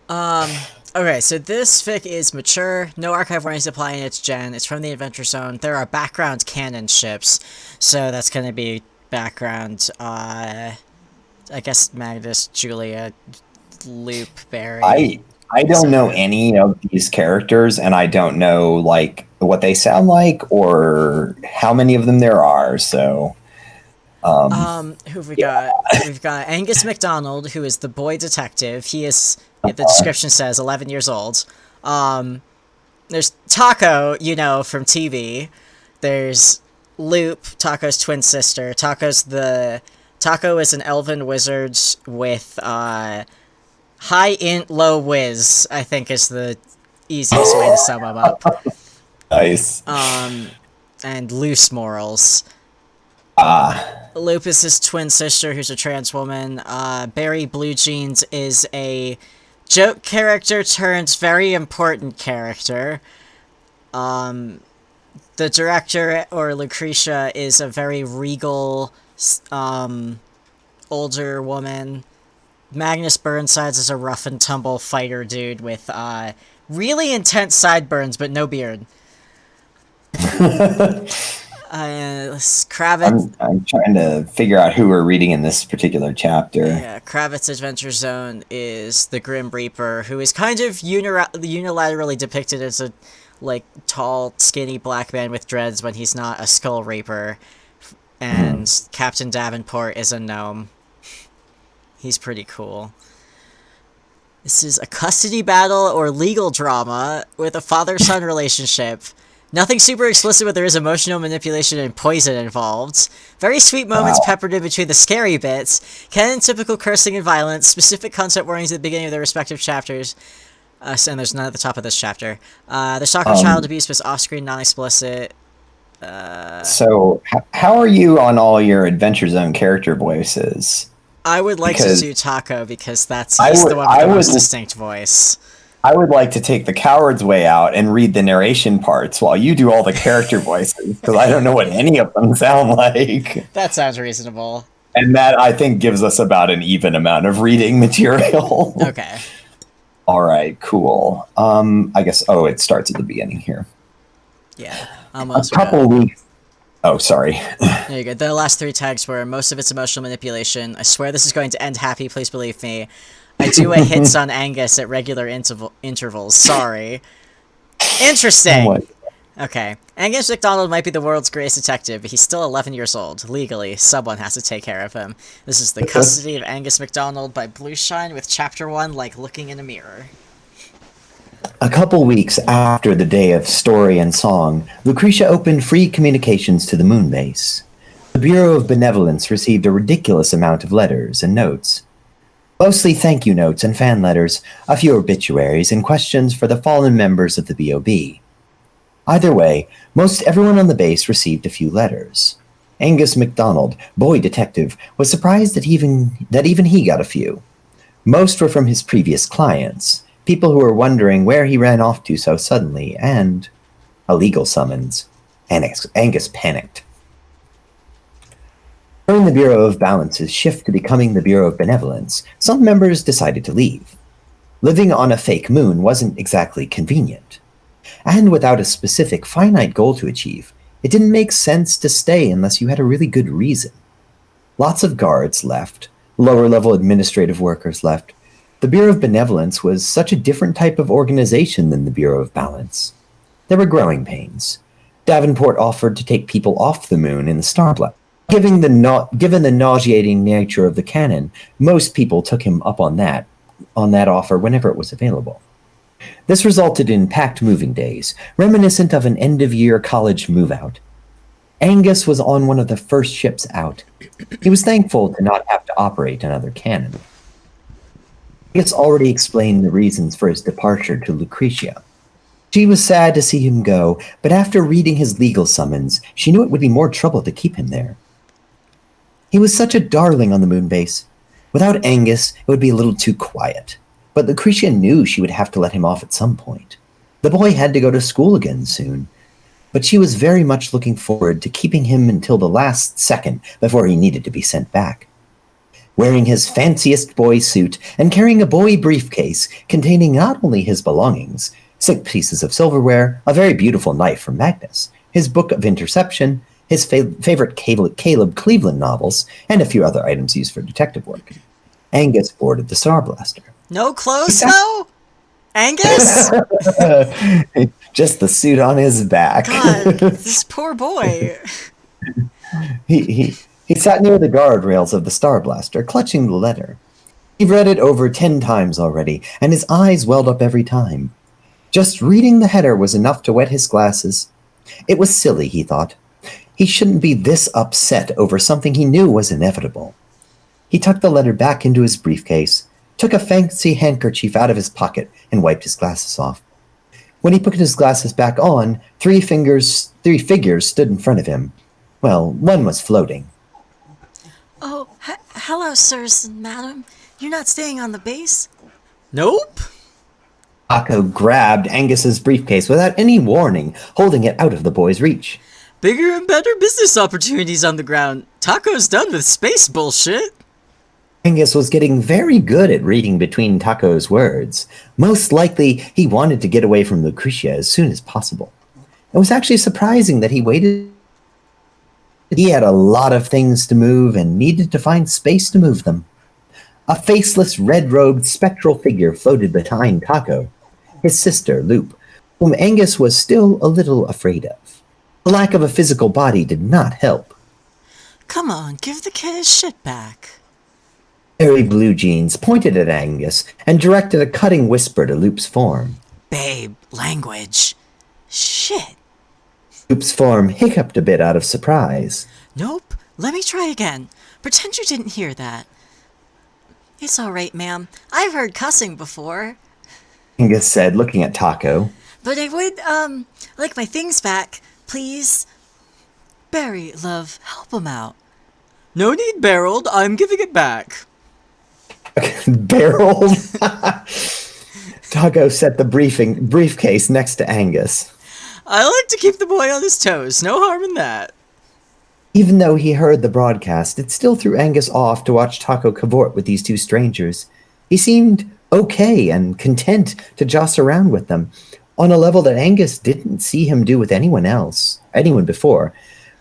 Um, okay, so this fic is mature, no archive warnings apply in its gen, it's from the Adventure Zone, there are background canon ships, so that's gonna be background, I guess Magnus, Julia, Loop, Barry, I don't know etc. any of these characters, and I don't know like what they sound like or how many of them there are. So, um, Who have we yeah. got? We've got Angus McDonald, who is the boy detective. He is, the Uh, description says, 11 years old. There's Taco, from TV. There's Loop, Taco's twin sister. Taco is an elven wizard with, high int, low whiz, I think is the easiest way to sum him up. nice. And loose morals. Ah, Loop is his twin sister, who's a trans woman. Barry Blue Jeans is a joke character turned very important character. The director, or Lucretia, is a very regal, older woman. Magnus Burnsides is a rough and tumble fighter dude with, really intense sideburns, but no beard. Kravitz, I'm trying to figure out who we're reading in this particular chapter. yeah, Kravitz Adventure Zone is the Grim Reaper, who is kind of unilaterally depicted as a, tall, skinny black man with dreads when he's not a Skull Reaper. And Captain Davenport is a gnome. He's pretty cool. This is a custody battle or legal drama with a father-son relationship. Nothing super explicit, but there is emotional manipulation and poison involved. Very sweet moments Wow. peppered in between the scary bits. Canon typical cursing and violence. Specific concept warnings at the beginning of their respective chapters. And there's none at the top of this chapter. There's talk of child Um, abuse, but it's off-screen, non-explicit. so, how are you on all your Adventure Zone character voices? I would like to Because do Taco because he's the one with I the would most distinct voice. I would like to take the coward's way out and read the narration parts while you do all the character voices because I don't know what any of them sound like. That sounds reasonable. And that I think gives us about an even amount of reading material. Okay. All right, cool. I guess it starts at the beginning here. Yeah. A couple of weeks. Oh, sorry. There you go. The last three tags were most of it's emotional manipulation. I swear this is going to end happy, please believe me. I do a hits on Angus at regular intervals. Sorry. Interesting! What? Okay. Angus McDonald might be the world's greatest detective, but he's still 11 years old. Legally, someone has to take care of him. This is The Custody of Angus McDonald by Blueshine with Chapter 1, like looking in a mirror. A couple weeks after the day of story and song, Lucretia opened free communications to the moon base. The Bureau of Benevolence received a ridiculous amount of letters and notes. Mostly thank you notes and fan letters, a few obituaries, and questions for the fallen members of the BOB. Either way, most everyone on the base received a few letters. Angus McDonald, boy detective, was surprised that even he got a few. Most were from his previous clients, people who were wondering where he ran off to so suddenly, and a legal summons. Angus panicked. During the Bureau of Balance's shift to becoming the Bureau of Benevolence, some members decided to leave. Living on a fake moon wasn't exactly convenient. And without a specific finite goal to achieve, it didn't make sense to stay unless you had a really good reason. Lots of guards left, lower-level administrative workers left. The Bureau of Benevolence was such a different type of organization than the Bureau of Balance. There were growing pains. Davenport offered to take people off the moon in the Starblack. Given the nauseating nature of the canon, most people took him up on that offer whenever it was available. This resulted in packed moving days, reminiscent of an end-of-year college move-out. Angus was on one of the first ships out. He was thankful to not have to operate another cannon. Angus already explained the reasons for his departure to Lucretia. She was sad to see him go, but after reading his legal summons, she knew it would be more trouble to keep him there. He was such a darling on the moon base. Without Angus, it would be a little too quiet. But Lucretia knew she would have to let him off at some point. The boy had to go to school again soon. But she was very much looking forward to keeping him until the last second before he needed to be sent back. wearing his fanciest boy suit and carrying a boy briefcase containing not only his belongings, 6 pieces of silverware, a very beautiful knife from Magnus, his book of interception, his favorite Caleb Cleveland novels, and a few other items used for detective work. Angus boarded the Star Blaster. No clothes, though? Angus? Just the suit on his back. God, this poor boy. He sat near the guardrails of the Star Blaster, clutching the letter. He read it over 10 times already, and his eyes welled up every time. Just reading the header was enough to wet his glasses. It was silly, he thought. He shouldn't be this upset over something he knew was inevitable. He tucked the letter back into his briefcase, took a fancy handkerchief out of his pocket, and wiped his glasses off. When he put his glasses back on, 3 figures stood in front of him. Well, one was floating. Oh, hello, sirs and madam. You're not staying on the base? Nope. Taco grabbed Angus's briefcase without any warning, holding it out of the boy's reach. Bigger and better business opportunities on the ground. Taco's done with space bullshit. Angus was getting very good at reading between Taco's words. Most likely, he wanted to get away from Lucretia as soon as possible. It was actually surprising that he waited. He had a lot of things to move and needed to find space to move them. A faceless, red-robed, spectral figure floated behind Taco, his sister, Loop, whom Angus was still a little afraid of. The lack of a physical body did not help. Come on, give the kid his shit back. Barry Blue Jeans pointed at Angus and directed a cutting whisper to Loop's form. Babe, language. Shit. Loop's form hiccuped a bit out of surprise. Nope, let me try again. Pretend you didn't hear that. It's all right, ma'am. I've heard cussing before. Angus said, looking at Taco. But I would, like my things back, please. Barry, love, help him out. No need barreled, I'm giving it back. Barreled? Taco set the briefcase next to Angus. I like to keep the boy on his toes, no harm in that. Even though he heard the broadcast, it still threw Angus off to watch Taco cavort with these 2 strangers. He seemed okay and content to joss around with them, on a level that Angus didn't see him do with anyone before.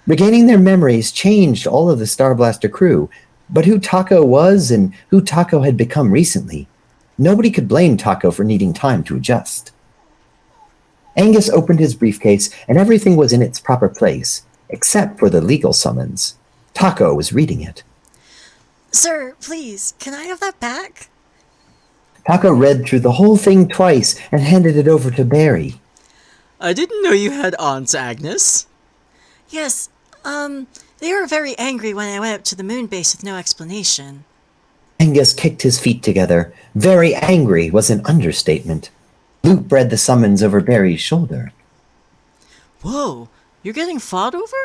Regaining their memories changed all of the Star Blaster crew, but who Taco was and who Taco had become recently, nobody could blame Taco for needing time to adjust. Angus opened his briefcase and everything was in its proper place, except for the legal summons. Taco was reading it. Sir, please, can I have that back? Taco read through the whole thing twice and handed it over to Barry. I didn't know you had aunts, Agnes. Yes, they were very angry when I went up to the moon base with no explanation. Angus kicked his feet together. Very angry was an understatement. Luke read the summons over Barry's shoulder. Whoa, you're getting fought over?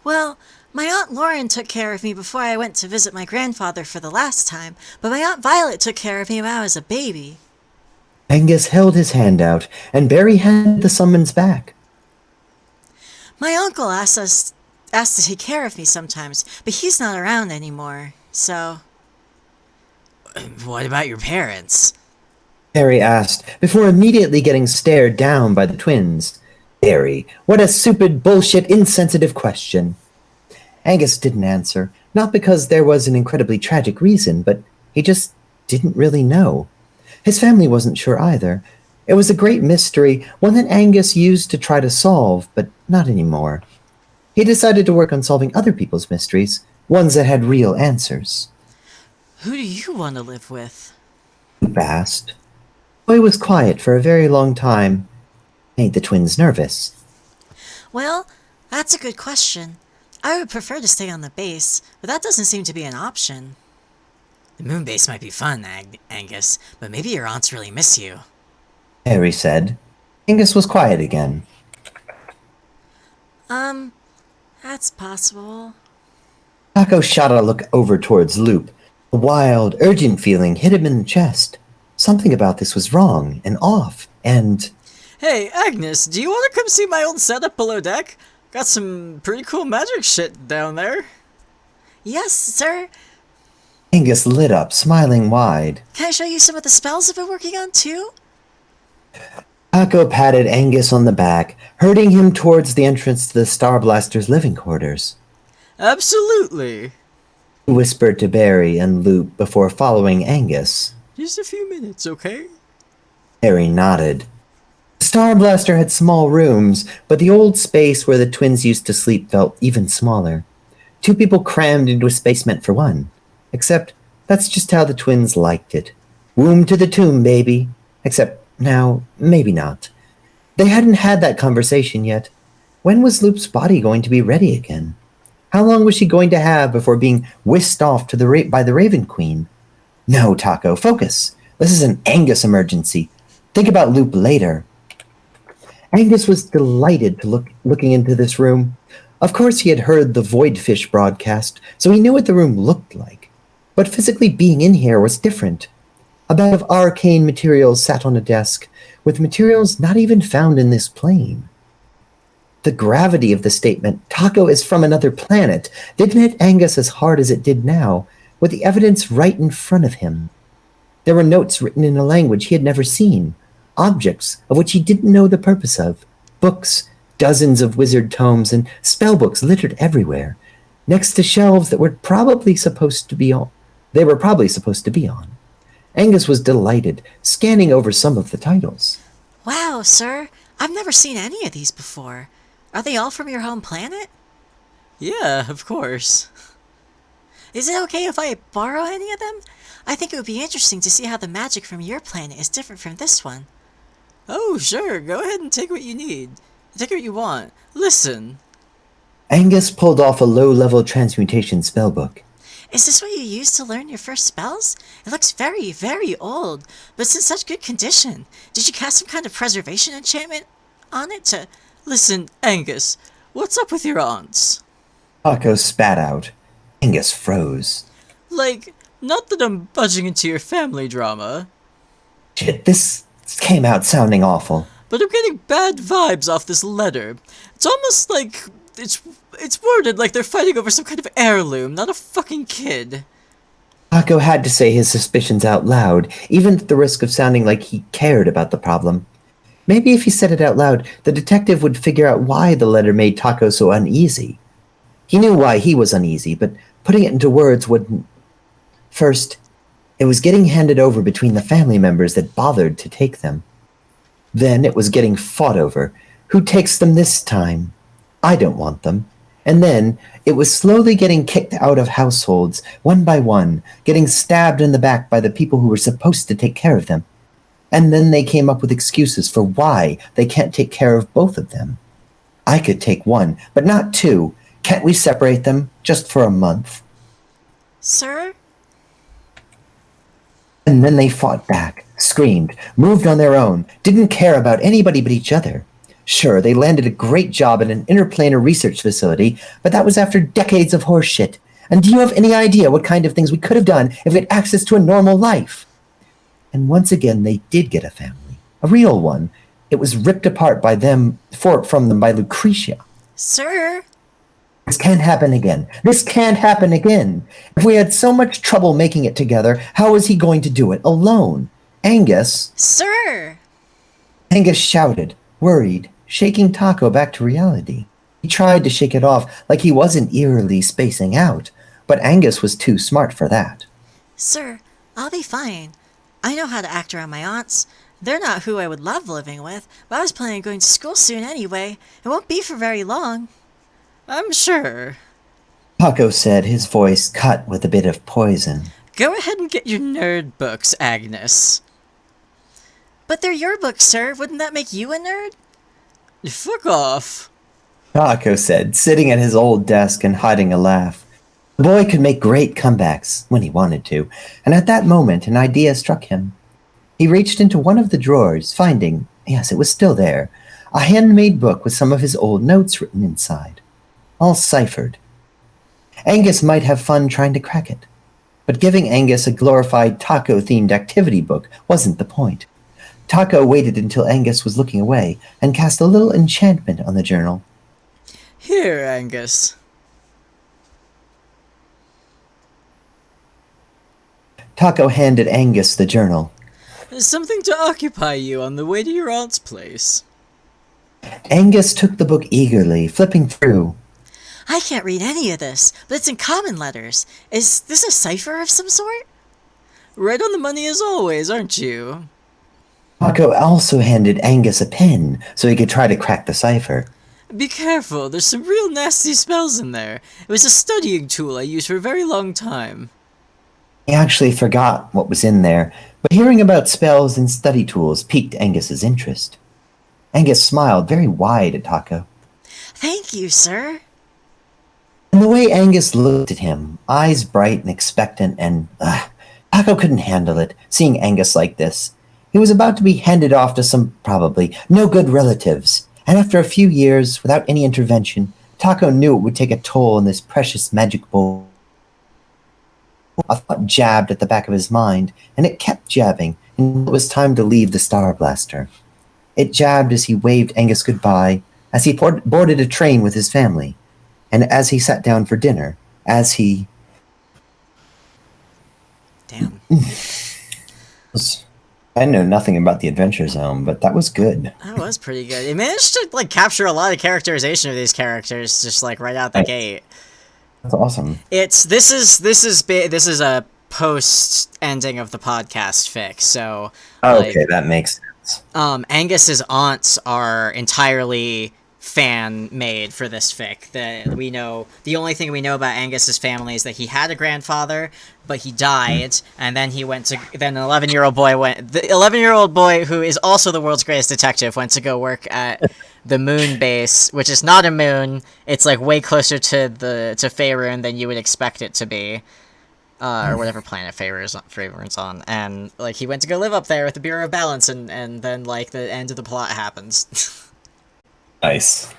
Well, my Aunt Lauren took care of me before I went to visit my grandfather for the last time, but my Aunt Violet took care of me when I was a baby. Angus held his hand out, and Barry handed the summons back. My uncle asked to take care of me sometimes, but he's not around anymore, so... What about your parents? Barry asked, before immediately getting stared down by the twins. Barry, what a stupid, bullshit, insensitive question. Angus didn't answer, not because there was an incredibly tragic reason, but he just didn't really know. His family wasn't sure either. It was a great mystery, one that Angus used to try to solve, but not anymore. He decided to work on solving other people's mysteries, ones that had real answers. Who do you want to live with? Loop asked. The boy was quiet for a very long time. Made the twins nervous. Well, that's a good question. I would prefer to stay on the base, but that doesn't seem to be an option. The moon base might be fun, Angus, but maybe your aunts really miss you. Harry said. Angus was quiet again. That's possible. Taco shot a look over towards Loop. A wild, urgent feeling hit him in the chest. Something about this was wrong and off, and... Hey, Agnes, do you want to come see my old setup below deck? Got some pretty cool magic shit down there. Yes, sir. Angus lit up, smiling wide. Can I show you some of the spells I've been working on, too? Taco patted Angus on the back, herding him towards the entrance to the Star Blaster's living quarters. Absolutely. He whispered to Barry and Loop before following Angus. Just a few minutes, okay? Barry nodded. The Star Blaster had small rooms, but the old space where the twins used to sleep felt even smaller. 2 people crammed into a space meant for one. Except that's just how the twins liked it. Womb to the tomb, baby. Except now, maybe not. They hadn't had that conversation yet. When was Loop's body going to be ready again? How long was she going to have before being whisked off to by the Raven Queen? No, Taco, focus. This is an Angus emergency. Think about Loop later. Angus was delighted to looking into this room. Of course he had heard the Voidfish broadcast, so he knew what the room looked like. But physically being in here was different. A bed of arcane materials sat on a desk, with materials not even found in this plane. The gravity of the statement, Taco is from another planet, didn't hit Angus as hard as it did now, with the evidence right in front of him. There were notes written in a language he had never seen, objects of which he didn't know the purpose of, books, dozens of wizard tomes, and spellbooks littered everywhere, next to shelves that were probably supposed to be on. Angus was delighted, scanning over some of the titles. Wow, sir. I've never seen any of these before. Are they all from your home planet? Yeah, of course. Is it okay if I borrow any of them? I think it would be interesting to see how the magic from your planet is different from this one. Oh, sure. Go ahead and take what you need. Take what you want. Listen. Angus pulled off a low-level transmutation spellbook. Is this what you used to learn your first spells? It looks very, very old, but it's in such good condition. Did you cast some kind of preservation enchantment on it to... Listen, Angus, what's up with your aunts? Taco spat out. Angus froze. Like, not that I'm budging into your family drama. Shit, this came out sounding awful. But I'm getting bad vibes off this letter. It's almost like it's worded like they're fighting over some kind of heirloom, not a fucking kid. Taco had to say his suspicions out loud, even at the risk of sounding like he cared about the problem. Maybe if he said it out loud, the detective would figure out why the letter made Taco so uneasy. He knew why he was uneasy, but putting it into words wouldn't. First, it was getting handed over between the family members that bothered to take them. Then it was getting fought over. Who takes them this time? I don't want them. And then it was slowly getting kicked out of households, one by one, getting stabbed in the back by the people who were supposed to take care of them. And then they came up with excuses for why they can't take care of both of them. I could take one, but not 2. Can't we separate them, just for a month? Sir? And then they fought back, screamed, moved on their own, didn't care about anybody but each other. Sure, they landed a great job at an interplanar research facility, but that was after decades of horseshit. And do you have any idea what kind of things we could have done if we had access to a normal life? And once again, they did get a family. A real one. It was ripped apart by them, from them by Lucretia. Sir? This can't happen again. This can't happen again. If we had so much trouble making it together, how was he going to do it alone? Angus... Sir! Angus shouted, worried, shaking Taco back to reality. He tried to shake it off like he wasn't eerily spacing out, but Angus was too smart for that. Sir, I'll be fine. I know how to act around my aunts. They're not who I would love living with, but I was planning on going to school soon anyway. It won't be for very long. I'm sure. Taco said, his voice cut with a bit of poison. Go ahead and get your nerd books, Agnes. But they're your books, sir. Wouldn't that make you a nerd? Fuck off. Taco said, sitting at his old desk and hiding a laugh. The boy could make great comebacks when he wanted to, and at that moment an idea struck him. He reached into one of the drawers, finding, yes, it was still there, a handmade book with some of his old notes written inside, all ciphered. Angus might have fun trying to crack it, but giving Angus a glorified taco-themed activity book wasn't the point. Taco waited until Angus was looking away and cast a little enchantment on the journal. Here, Angus. Taco handed Angus the journal. There's something to occupy you on the way to your aunt's place. Angus took the book eagerly, flipping through. I can't read any of this, but it's in common letters. Is this a cipher of some sort? Right on the money as always, aren't you? Taco also handed Angus a pen so he could try to crack the cipher. Be careful, there's some real nasty spells in there. It was a studying tool I used for a very long time. He actually forgot what was in there, but hearing about spells and study tools piqued Angus's interest. Angus smiled very wide at Taco. Thank you, sir. And the way Angus looked at him, eyes bright and expectant, and Taco couldn't handle it, seeing Angus like this. He was about to be handed off to some, probably, no-good relatives, and after a few years, without any intervention, Taco knew it would take a toll on this precious magic bowl. A thought jabbed at the back of his mind, and it kept jabbing until it was time to leave the Star Blaster. It jabbed as he waved Angus goodbye, as he boarded a train with his family, and as he sat down for dinner, as he... Damn. I know nothing about the Adventure Zone, but that was good. That was pretty good. It managed to, like, capture a lot of characterization of these characters, just, like, right out the gate. That's awesome. This is a post ending of the podcast fic, so Okay, that makes sense. Angus's aunts are entirely fan made for this fic. The only thing we know about Angus's family is that he had a grandfather, but he died, and then an 11-year-old boy the 11-year-old boy who is also the world's greatest detective went to go work at the moon base, which is not a moon. It's like way closer to Faerun than you would expect it to be, or whatever planet Faerun's on. And like he went to go live up there with the Bureau of Balance, and then like the end of the plot happens. Nice.